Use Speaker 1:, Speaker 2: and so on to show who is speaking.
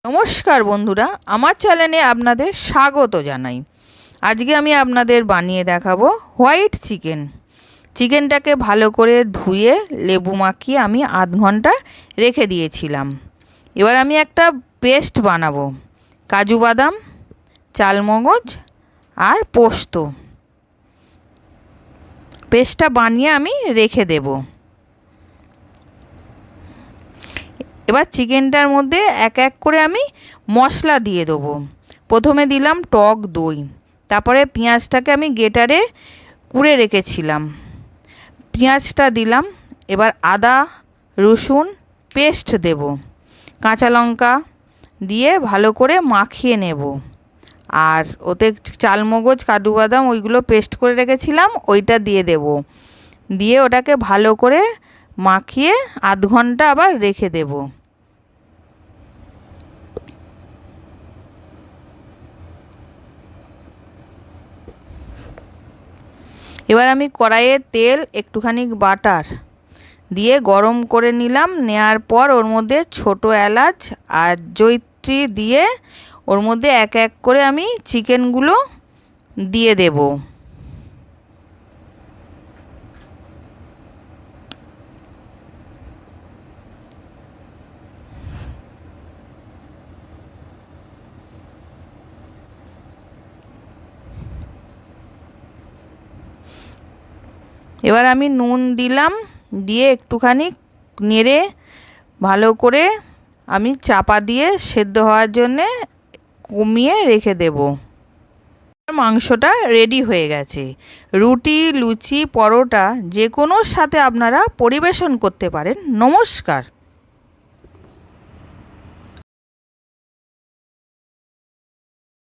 Speaker 1: নমস্কার বন্ধুরা, আমার চ্যানেলে আপনাদের স্বাগত জানাই। আজকে আমি আপনাদের বানিয়ে দেখাবো হোয়াইট চিকেন। চিকেনটাকে ভালো করে ধুয়ে লেবু মাখিয়ে আমি আধ ঘন্টা রেখে দিয়েছিলাম। এবার আমি একটা পেস্ট বানাবো। কাজু বাদাম, চালমগজ আর পোস্ত পেস্টটা বানিয়ে আমি রেখে দেব। এবার চিকেনটার মধ্যে এক এক করে আমি মশলা দিয়ে দেবো। প্রথমে দিলাম টক দই, তারপরে পেঁয়াজটাকে আমি গ্রেটারে কুড়ে রেখেছিলাম, পেঁয়াজটা দিলাম। এবার আদা রসুন পেস্ট দেব, কাঁচা লঙ্কা দিয়ে ভালো করে মাখিয়ে নেব। আর ওতে চালমগজ কাজু বাদাম ওইগুলো পেস্ট করে রেখেছিলাম, ওইটা দিয়ে দেব। দিয়ে ওটাকে ভালো করে মাখিয়ে আধ ঘন্টা আবার রেখে দেব। এবার আমি কড়াইয়ে তেল একটুখানি বাটার দিয়ে গরম করে নিলাম। নেওয়ার পর ওর মধ্যে ছোটো এলাচ আর জয়িত্রী দিয়ে ওর মধ্যে এক এক করে আমি চিকেনগুলো দিয়ে দেব। এবার আমি নুন দিলাম, দিয়ে একটুখানি নেড়ে ভালো করে আমি চাপা দিয়ে সেদ্ধ হওয়ার জন্যে কমিয়ে রেখে দেব। মাংসটা রেডি হয়ে গেছে। রুটি, লুচি, পরোটা যে কোনোর সাথে আপনারা পরিবেশন করতে পারেন। নমস্কার।